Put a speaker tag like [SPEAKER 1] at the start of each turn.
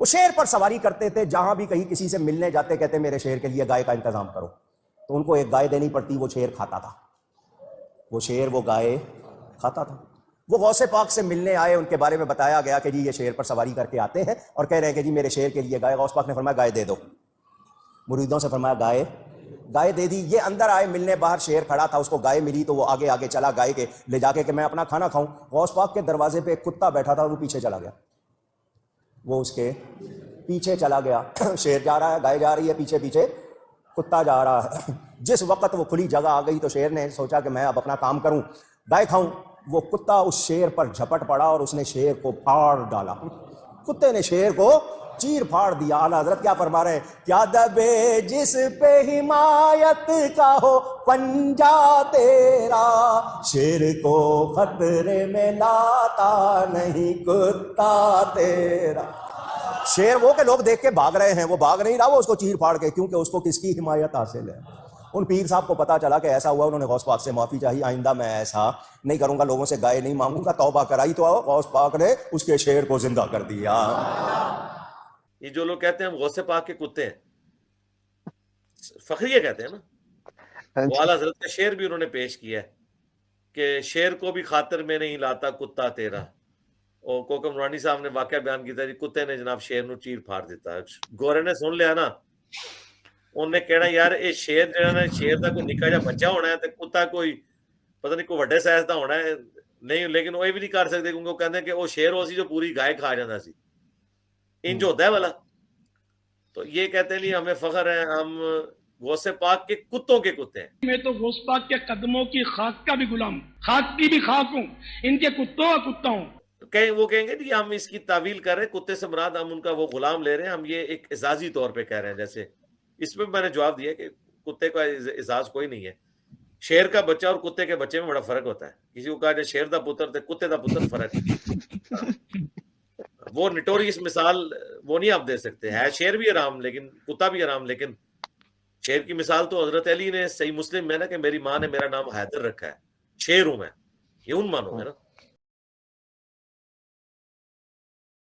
[SPEAKER 1] وہ شیر پر سواری کرتے تھے، جہاں بھی کہیں کسی سے ملنے جاتے کہتے میرے شیر کے لیے گائے کا انتظام کرو، تو ان کو ایک گائے دینی پڑتی، وہ شیر کھاتا تھا، وہ شیر وہ گائے کھاتا تھا۔ وہ غوث پاک سے ملنے آئے، ان کے بارے میں بتایا گیا کہ جی یہ شیر پر سواری کر کے آتے ہیں اور کہہ رہے ہیں کہ جی میرے شیر کے لیے گائے۔ غوث پاک نے فرمایا گائے دے دو، مریدوں سے فرمایا گائے دے دی۔ یہ اندر آئے ملنے، باہر شیر کھڑا تھا، اس کو گائے ملی تو وہ آگے آگے چلا گائے کے لے جا کے کہ میں اپنا کھانا کھاؤں۔ غوث پاک کے دروازے پہ ایک کتا بیٹھا تھا، وہ پیچھے چلا گیا، وہ اس کے پیچھے چلا گیا۔ شیر جا رہا ہے، گائے جا رہی ہے، پیچھے پیچھے کتا جا رہا ہے۔ جس وقت وہ کھلی جگہ آ گئی تو شیر نے سوچا کہ میں اب اپنا کام کروں، گائے کھاؤں۔ وہ کتا اس شیر پر جھپٹ پڑا اور اس نے شیر کو پھاڑ ڈالا، کتے نے شیر کو چیر پھاڑ دیا۔ اعلیٰ حضرت کیا فرما رہے ہیں؟ کیا دبے جس پہ حمایت کا ہو پنجا تیرا، شیر کو خطرے میں لاتا نہیں کتا تیرا۔ شیر وہ کہ لوگ دیکھ کے بھاگ رہے ہیں، وہ بھاگ نہیں رہا، وہ اس کو چیر پھاڑ کے، کیونکہ اس کو کس کی حمایت حاصل ہے۔ ان پیر صاحب کو پتا چلا کہ ایسا ہوا، انہوں نے غوث پاک سے معافی چاہی، آئندہ میں ایسا نہیں کروں گا، لوگوں سے گائے نہیں مانگوں گا۔ توبہ کرائی تو غوث پاک نے اس کے شیر کو زندہ کر دیا۔
[SPEAKER 2] یہ جو لوگ کہتے ہیں ہم غوث پاک کے کتے ہیں، فخریہ کہتے ہیں نا، وہ اعلیٰ حضرت کا شعر بھی انہوں نے پیش کیا ہے کہ شیر کو بھی خاطر میں نہیں لاتا کتا تیرا۔ اور کوکم نورانی صاحب نے واقعہ بیان کیا تھا، کتے نے جناب شیر نو چیر پھاڑ دیتا ہے۔ گورے نے سن لیا نا، انہوں نے کہنا یار یہ شیر جو ہے نا، شیر کا کوئی نکا جا بچہ ہونا ہے، تو کتا کوئی پتہ نہیں کوئی وڈے سائز کا ہونا ہے نہیں، لیکن وہ یہ بھی نہیں کر سکتے کیونکہ وہ کہتے ہیں کہ وہ شیر ہو سی جو پوری گائے کھا جاتا سی، انج ہوتا ہے والا۔ تو یہ کہتے ہیں نہیں ہمیں فخر ہے، ہم غوث پاک کے کتوں کے کتے ہیں۔
[SPEAKER 3] میں تو غوث پاک کے قدموں کی خاک کا بھی غلام، خاک کی بھی خاک ہوں، ان کے کتوں کا کتا ہوں۔
[SPEAKER 2] وہ کہیں گے کہ ہم اس کی تعویل کر رہے ہیں، کتے سے مراد ہم ان کا وہ غلام لے رہے ہیں، ہم یہ ایک اعزازی طور پہ کہہ رہے ہیں۔ جیسے اس میں نے جواب دیا کہ کتے کا اعزاز کوئی نہیں ہے، شیر کا بچہ اور کتے کے بچے میں بڑا فرق ہوتا ہے۔ کسی کو کہا جائے شیر دا پتر تے کتے دا پتر، فرق ہے۔ وہ نٹوریس مثال وہ نہیں آپ دے سکتے، ہے شیر بھی حرام لیکن کتا بھی حرام، لیکن شیر کی مثال تو حضرت علی نے صحیح مسلم میں نا کہ میری ماں نے میرا نام حیدر رکھا ہے، شیر ہوں میں، یہ ان مانوں میں نا۔